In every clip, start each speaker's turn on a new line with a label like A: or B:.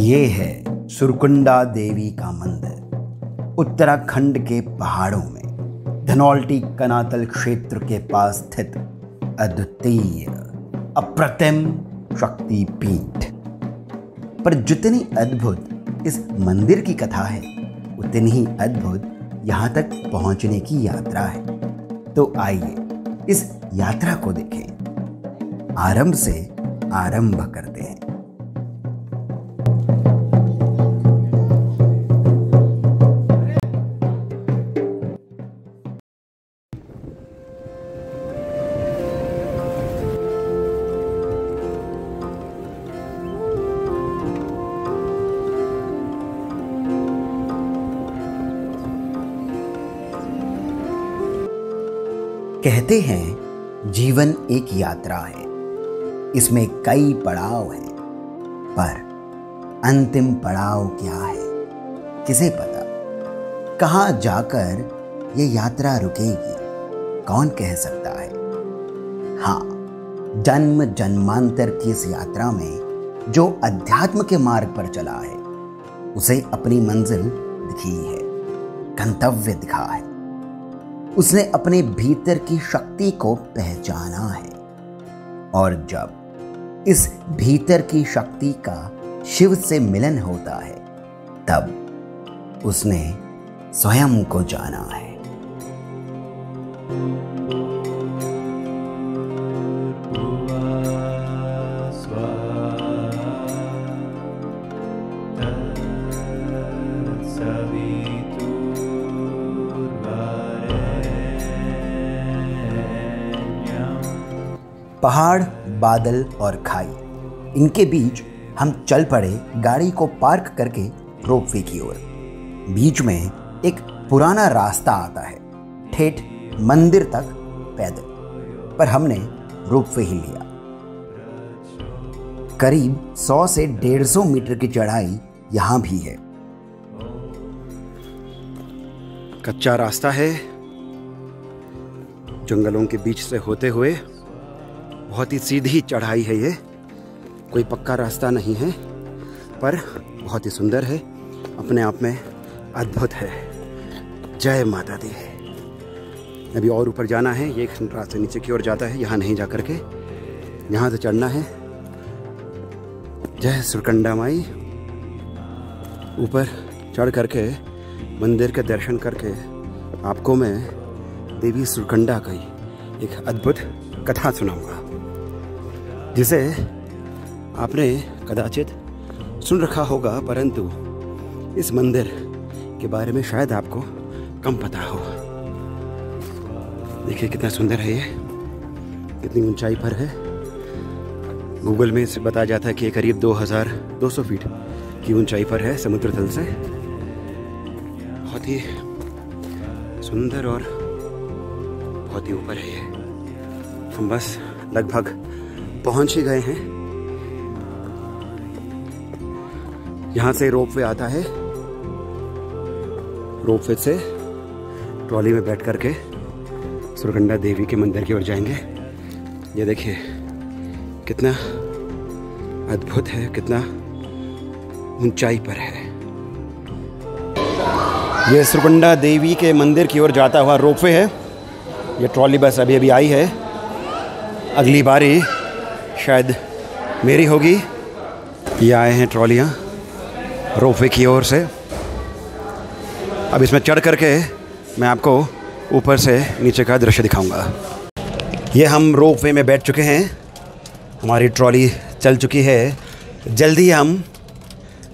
A: ये है सुरकुंडा देवी का मंदिर उत्तराखंड के पहाड़ों में धनौल्टी कनातल क्षेत्र के पास स्थित अद्वितीय अप्रतिम शक्ति पीठ। पर जितनी अद्भुत इस मंदिर की कथा है उतनी ही अद्भुत यहाँ तक पहुँचने की यात्रा है। तो आइए इस यात्रा को देखें, आरंभ से आरंभ करते हैं। कहते हैं जीवन एक यात्रा है, इसमें कई पड़ाव हैं, पर अंतिम पड़ाव क्या है किसे पता। कहाँ जाकर ये यात्रा रुकेगी कौन कह सकता है। हाँ, जन्म जन्मांतर की इस यात्रा में जो अध्यात्म के मार्ग पर चला है उसे अपनी मंजिल दिखी है, गंतव्य दिखा है। उसने अपने भीतर की शक्ति को पहचाना है और जब इस भीतर की शक्ति का शिव से मिलन होता है तब उसने स्वयं को जाना है। पहाड़, बादल और खाई, इनके बीच हम चल पड़े गाड़ी को पार्क करके रोपवे की ओर। बीच में एक पुराना रास्ता आता है ठेठ मंदिर तक पैदल, पर हमने रोपवे ही लिया। करीब 100 से 150 मीटर की चढ़ाई यहाँ भी है। कच्चा रास्ता है, जंगलों के बीच से होते हुए बहुत ही सीधी चढ़ाई है। ये कोई पक्का रास्ता नहीं है पर बहुत ही सुंदर है, अपने आप में अद्भुत है। जय माता दी। अभी और ऊपर जाना है, ये एक रास्ता नीचे की ओर जाता है, यहाँ नहीं जा करके यहाँ से चढ़ना है। जय सुरकंडा माई। ऊपर चढ़ करके मंदिर के दर्शन करके आपको मैं देवी सुरकंडा की एक अद्भुत कथा सुनाऊंगा जिसे आपने कदाचित सुन रखा होगा, परंतु इस मंदिर के बारे में शायद आपको कम पता हो। देखिए कितना सुंदर है, ये कितनी ऊंचाई पर है। गूगल में इसे बताया जाता है कि ये करीब 2200 फीट की ऊंचाई पर है समुद्र तल से। बहुत ही सुंदर और बहुत ही ऊपर है ये। हम बस लगभग पहुंच ही गए हैं। यहाँ से रोपवे आता है, रोपवे से ट्रॉली में बैठ करके सुरकंडा देवी के मंदिर की ओर जाएंगे। ये देखिए कितना अद्भुत है, कितना ऊंचाई पर है। ये सुरकंडा देवी के मंदिर की ओर जाता हुआ रोपवे है। ये ट्रॉली बस अभी अभी आई है, अगली बारी शायद मेरी होगी। ये आए हैं ट्रॉलियाँ रोपवे की ओर से। अब इसमें चढ़ करके मैं आपको ऊपर से नीचे का दृश्य दिखाऊंगा। ये हम रोपवे में बैठ चुके हैं, हमारी ट्रॉली चल चुकी है। जल्दी हम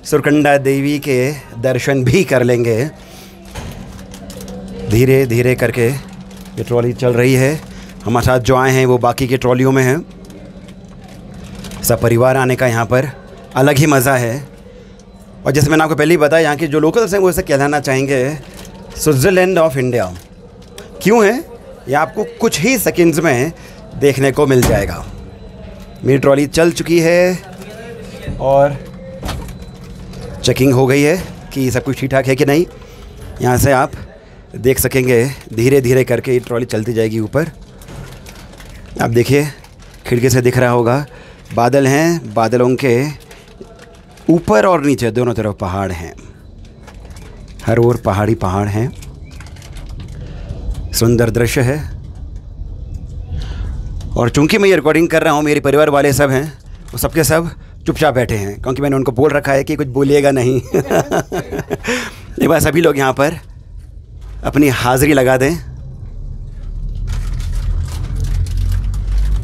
A: सुरकंडा देवी के दर्शन भी कर लेंगे। धीरे धीरे करके ये ट्रॉली चल रही है। हमारे साथ जो आए हैं वो बाकी के ट्रॉलियों में हैं। सब परिवार आने का यहाँ पर अलग ही मज़ा है। और जैसे मैंने आपको पहले ही बताया, यहाँ के जो लोकल्स हैं वो इसे कहलाना चाहेंगे स्विट्ज़रलैंड ऑफ इंडिया। क्यों है ये आपको कुछ ही सेकंड्स में देखने को मिल जाएगा। मेरी ट्रॉली चल चुकी है और चेकिंग हो गई है कि सब कुछ ठीक ठाक है कि नहीं। यहाँ से आप देख सकेंगे धीरे धीरे करके ये ट्रॉली चलती जाएगी ऊपर। आप देखिए खिड़की से दिख रहा होगा बादल हैं, बादलों के
B: ऊपर और नीचे दोनों तरफ पहाड़ हैं, हर ओर पहाड़ी पहाड़ हैं। सुंदर दृश्य है। और चूंकि मैं ये रिकॉर्डिंग कर रहा हूँ, मेरे परिवार वाले सब हैं, वो सबके सब चुपचाप बैठे हैं, क्योंकि मैंने उनको बोल रखा है कि कुछ बोलिएगा नहीं। एक बार सभी लोग यहाँ पर अपनी हाज़िरी लगा दें।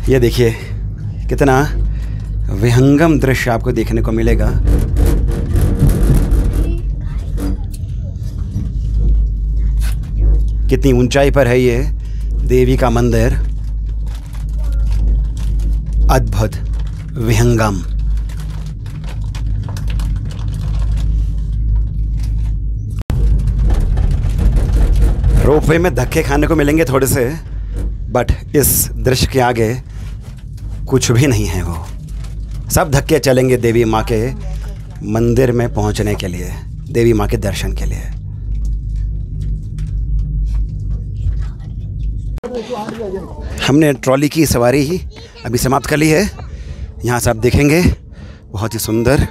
B: ये देखिए कितना विहंगम दृश्य आपको देखने को मिलेगा। कितनी ऊंचाई पर है ये देवी का मंदिर, अद्भुत, विहंगम। रोपवे में धक्के खाने को मिलेंगे थोड़े से, बट इस दृश्य के आगे कुछ भी नहीं है। वो सब धक्के चलेंगे देवी माँ के मंदिर में पहुंचने के लिए, देवी माँ के दर्शन के लिए। हमने ट्रॉली की सवारी ही अभी समाप्त कर ली है। यहाँ से आप देखेंगे बहुत ही सुंदर।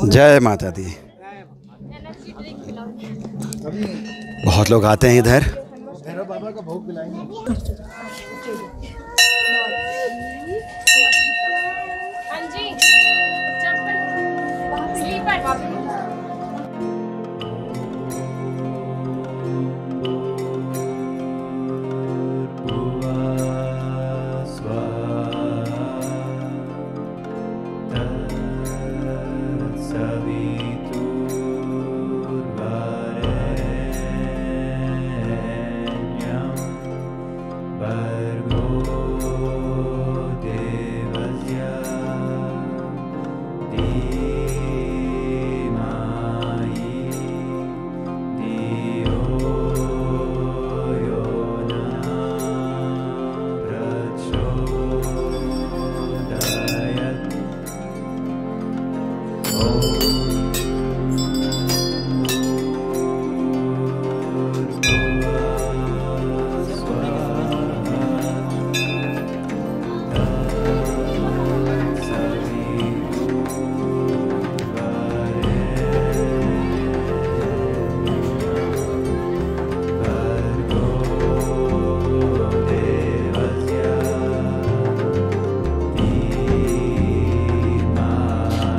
B: जय माता दी। बहुत लोग आते हैं इधर।
C: बाबा का भोग पिलाएंगे।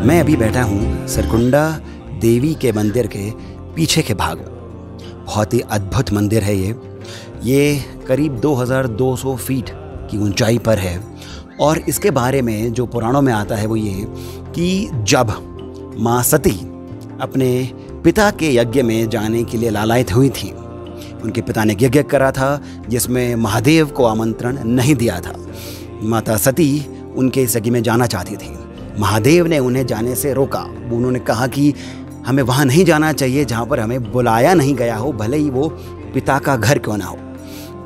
B: मैं अभी बैठा हूँ सरकुंडा देवी के मंदिर के पीछे के भाग में। बहुत ही अद्भुत मंदिर है ये करीब 2200 फीट की ऊंचाई पर है। और इसके बारे में जो पुराणों में आता है वो ये कि जब माँ सती अपने पिता के यज्ञ में जाने के लिए लालायित हुई थी, उनके पिता ने एक यज्ञ करा था जिसमें महादेव को आमंत्रण नहीं दिया था। माता सती उनके इस यज्ञ में जाना चाहती थी। महादेव ने उन्हें जाने से रोका। उन्होंने कहा कि हमें वहाँ नहीं जाना चाहिए जहाँ पर हमें बुलाया नहीं गया हो, भले ही वो पिता का घर क्यों ना हो।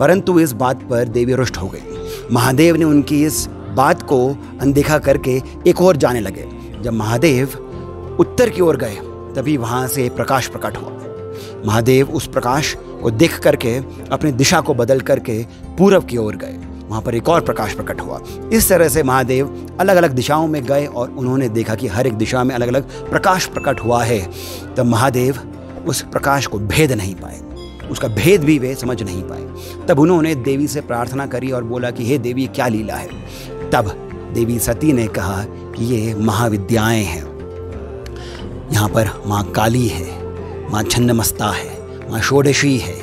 B: परंतु इस बात पर देवी रुष्ट हो गई। महादेव ने उनकी इस बात को अनदेखा करके एक और जाने लगे। जब महादेव उत्तर की ओर गए तभी वहाँ से प्रकाश प्रकट हुआ। महादेव उस प्रकाश को देख करके अपनी दिशा को बदल करके पूरब की ओर गए। वहाँ पर एक और प्रकाश प्रकट हुआ। इस तरह से महादेव अलग अलग दिशाओं में गए और उन्होंने देखा कि हर एक दिशा में अलग अलग प्रकाश प्रकट हुआ है। तब महादेव उस प्रकाश को भेद नहीं पाए, उसका भेद भी वे समझ नहीं पाए। तब उन्होंने देवी से प्रार्थना करी और बोला कि हे देवी, क्या लीला है। तब देवी सती ने कहा कि ये महाविद्याएं हैं। यहाँ पर माँ काली है, माँ छन्नमस्ता है, माँ षोडशी है,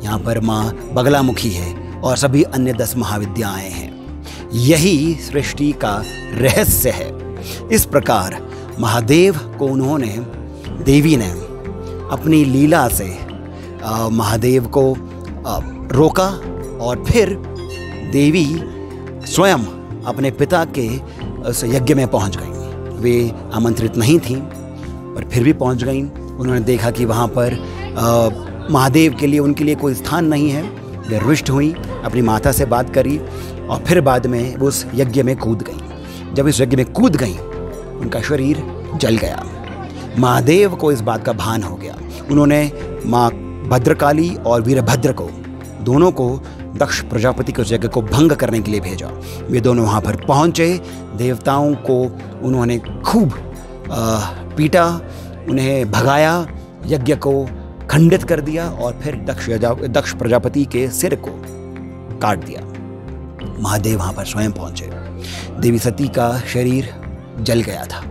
B: यहाँ पर माँ बगलामुखी है और सभी अन्य 10 महाविद्याएं हैं। यही सृष्टि का रहस्य है। इस प्रकार महादेव को उन्होंने, देवी ने अपनी लीला से महादेव को रोका और फिर देवी स्वयं अपने पिता के उस यज्ञ में पहुंच गईं। वे आमंत्रित नहीं थीं पर फिर भी पहुंच गईं। उन्होंने देखा कि वहाँ पर महादेव के लिए, उनके लिए कोई स्थान नहीं है। वे रुष्ट हुई, अपनी माता से बात करी और फिर बाद में वो उस यज्ञ में कूद गई। जब इस यज्ञ में कूद गई उनका शरीर जल गया। महादेव को इस बात का भान हो गया। उन्होंने माँ भद्रकाली और वीरभद्र को, दोनों को दक्ष प्रजापति को उस यज्ञ को भंग करने के लिए भेजा। वे दोनों वहाँ पर पहुँचे, देवताओं को उन्होंने खूब पीटा, उन्हें भगाया, यज्ञ को खंडित कर दिया और फिर दक्ष प्रजापति के सिर को काट दिया। महादेव वहाँ पर स्वयं पहुँचे। देवी सती का शरीर जल गया था।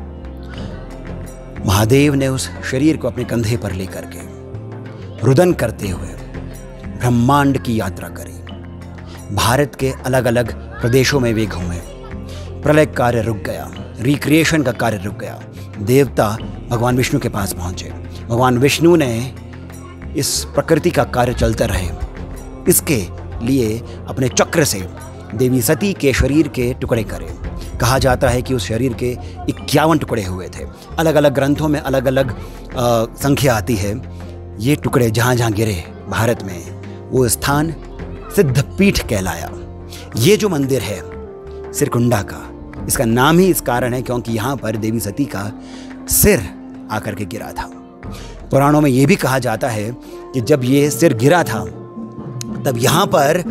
B: महादेव ने उस शरीर को अपने कंधे पर लेकर के रुदन करते हुए ब्रह्मांड की यात्रा करी। भारत के अलग अलग प्रदेशों में वे घूमे। प्रलय कार्य रुक गया, रिक्रिएशन का कार्य रुक गया। देवता भगवान विष्णु के पास पहुंचे। भगवान विष्णु ने इस प्रकृति का कार्य चलता रहे, इसके लिए अपने चक्र से देवी सती के शरीर के टुकड़े करे। कहा जाता है कि उस शरीर के 51 टुकड़े हुए थे। अलग अलग ग्रंथों में अलग अलग संख्या आती है। ये टुकड़े जहाँ जहाँ गिरे भारत में, वो स्थान सिद्धपीठ कहलाया। ये जो मंदिर है सिरकुंडा का, इसका नाम ही इस कारण है क्योंकि यहाँ पर देवी सती का सिर आकर के गिरा था। पुराणों में ये भी कहा जाता है कि जब ये सिर गिरा था तब यहाँ पर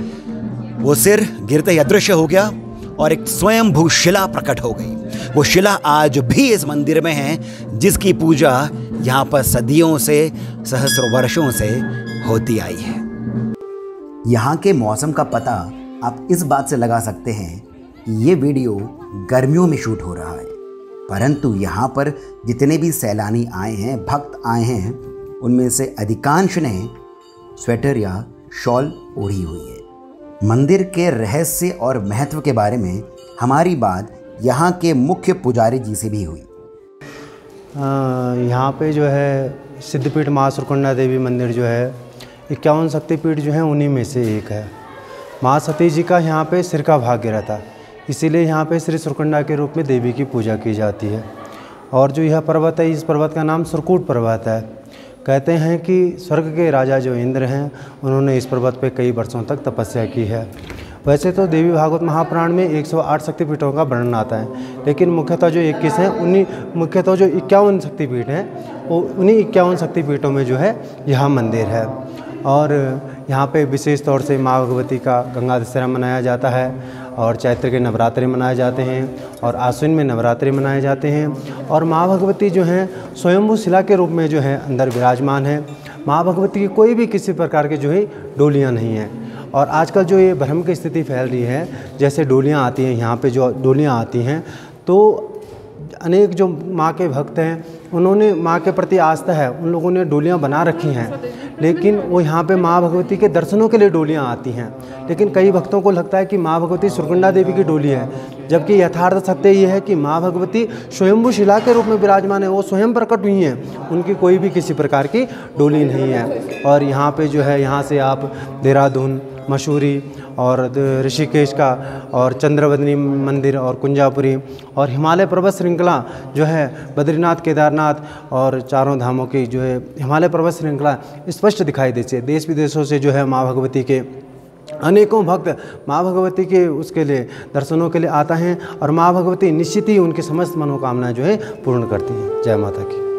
B: वो सिर गिरते ही अदृश्य हो गया और एक स्वयंभू शिला प्रकट हो गई। वो शिला आज भी इस मंदिर में है, जिसकी पूजा यहाँ पर सदियों से, सहस्रों वर्षों से होती आई है।
A: यहाँ के मौसम का पता आप इस बात से लगा सकते हैं कि ये वीडियो गर्मियों में शूट हो रहा है, परंतु यहाँ पर जितने भी सैलानी आए हैं, भक्त आए हैं, उनमें से अधिकांश ने स्वेटर या शॉल ओढ़ी हुई है। मंदिर के रहस्य और महत्व के बारे में हमारी बात यहाँ के मुख्य पुजारी जी से भी हुई।
D: यहाँ पे जो है सिद्धपीठ माँ सुरकुंडा देवी मंदिर जो है 51 शक्तिपीठ जो है उन्हीं में से एक है। माँ सती जी का यहाँ पे सिर का भाग गिरा था, इसीलिए यहाँ पे श्री सुरकुंडा के रूप में देवी की पूजा की जाती है। और जो यह पर्वत है, इस पर्वत का नाम सुरकूट पर्वत है। कहते हैं कि स्वर्ग के राजा जो इंद्र हैं, उन्होंने इस पर्वत पे कई वर्षों तक तपस्या की है। वैसे तो देवी भागवत महापुराण में 108 शक्तिपीठों का वर्णन आता है, लेकिन मुख्यतः जो 21 हैं, मुख्यतः जो 51 शक्तिपीठ हैं, वो उन्हीं 51 शक्तिपीठों में जो है यह मंदिर है। और यहाँ पे विशेष तौर से माँ भगवती का गंगा दशहरा मनाया जाता है, और चैत्र के नवरात्रि मनाए जाते हैं, और आश्विन में नवरात्रि मनाए जाते हैं। और माँ भगवती जो हैं स्वयंभू शिला के रूप में जो है अंदर विराजमान है। माँ भगवती की कोई भी किसी प्रकार के जो है डोलियाँ नहीं हैं। और आजकल जो ये भ्रम की स्थिति फैल रही है, जैसे डोलियाँ आती हैं, यहाँ पे जो डोलियाँ आती हैं, तो अनेक जो माँ के भक्त हैं, उन्होंने माँ के प्रति आस्था है, उन लोगों ने डोलियाँ बना रखी हैं, लेकिन वो यहाँ पे माँ भगवती के दर्शनों के लिए डोलियाँ आती हैं। लेकिन कई भक्तों को लगता है कि माँ भगवती सुरकुंडा देवी की डोली है, जबकि यथार्थ सत्य ये है कि माँ भगवती स्वयंभू शिला के रूप में विराजमान है। वो स्वयं प्रकट हुई हैं, उनकी कोई भी किसी प्रकार की डोली नहीं है। और यहाँ पे जो है, यहाँ से आप देहरादून, मसूरी और ऋषिकेश का और चंद्रवदनी मंदिर और कुंजापुरी और हिमालय पर्वत श्रृंखला जो है बद्रीनाथ, केदारनाथ और चारों धामों की जो है हिमालय पर्वत श्रृंखला स्पष्ट दिखाई देती है। देश विदेशों से जो है माँ भगवती के अनेकों भक्त माँ भगवती के उसके लिए दर्शनों के लिए आता हैं, और माँ भगवती निश्चित ही उनकी समस्त मनोकामनाएं जो है पूर्ण करती हैं। जय माता की।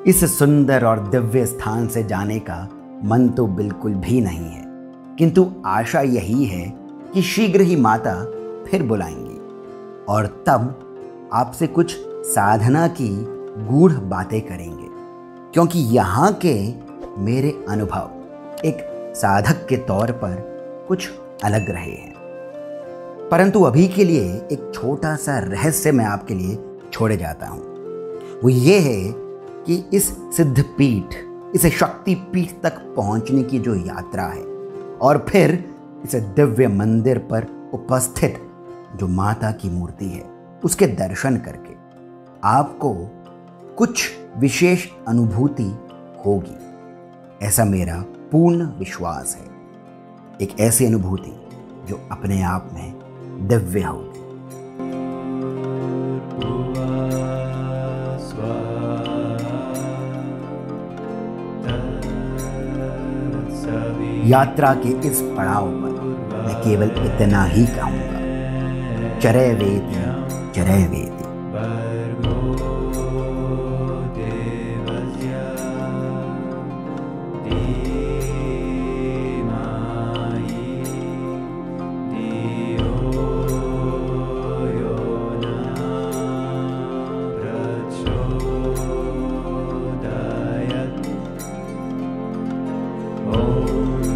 A: इस सुंदर और दिव्य स्थान से जाने का मन तो बिल्कुल भी नहीं है, किंतु आशा यही है कि शीघ्र ही माता फिर बुलाएंगी और तब आपसे कुछ साधना की गूढ़ बातें करेंगे, क्योंकि यहाँ के मेरे अनुभव एक साधक के तौर पर कुछ अलग रहे हैं। परंतु अभी के लिए एक छोटा सा रहस्य मैं आपके लिए छोड़े जाता हूँ। वो ये है कि इस सिद्धपीठ, इस शक्तिपीठ तक पहुंचने की जो यात्रा है, और फिर इस दिव्य मंदिर पर उपस्थित जो माता की मूर्ति है, उसके दर्शन करके आपको कुछ विशेष अनुभूति होगी, ऐसा मेरा पूर्ण विश्वास है। एक ऐसी अनुभूति जो अपने आप में दिव्य होगी। यात्रा के इस पड़ाव पर मैं केवल इतना ही कहूँगा, चरय वेति चरय वेति।
E: Oh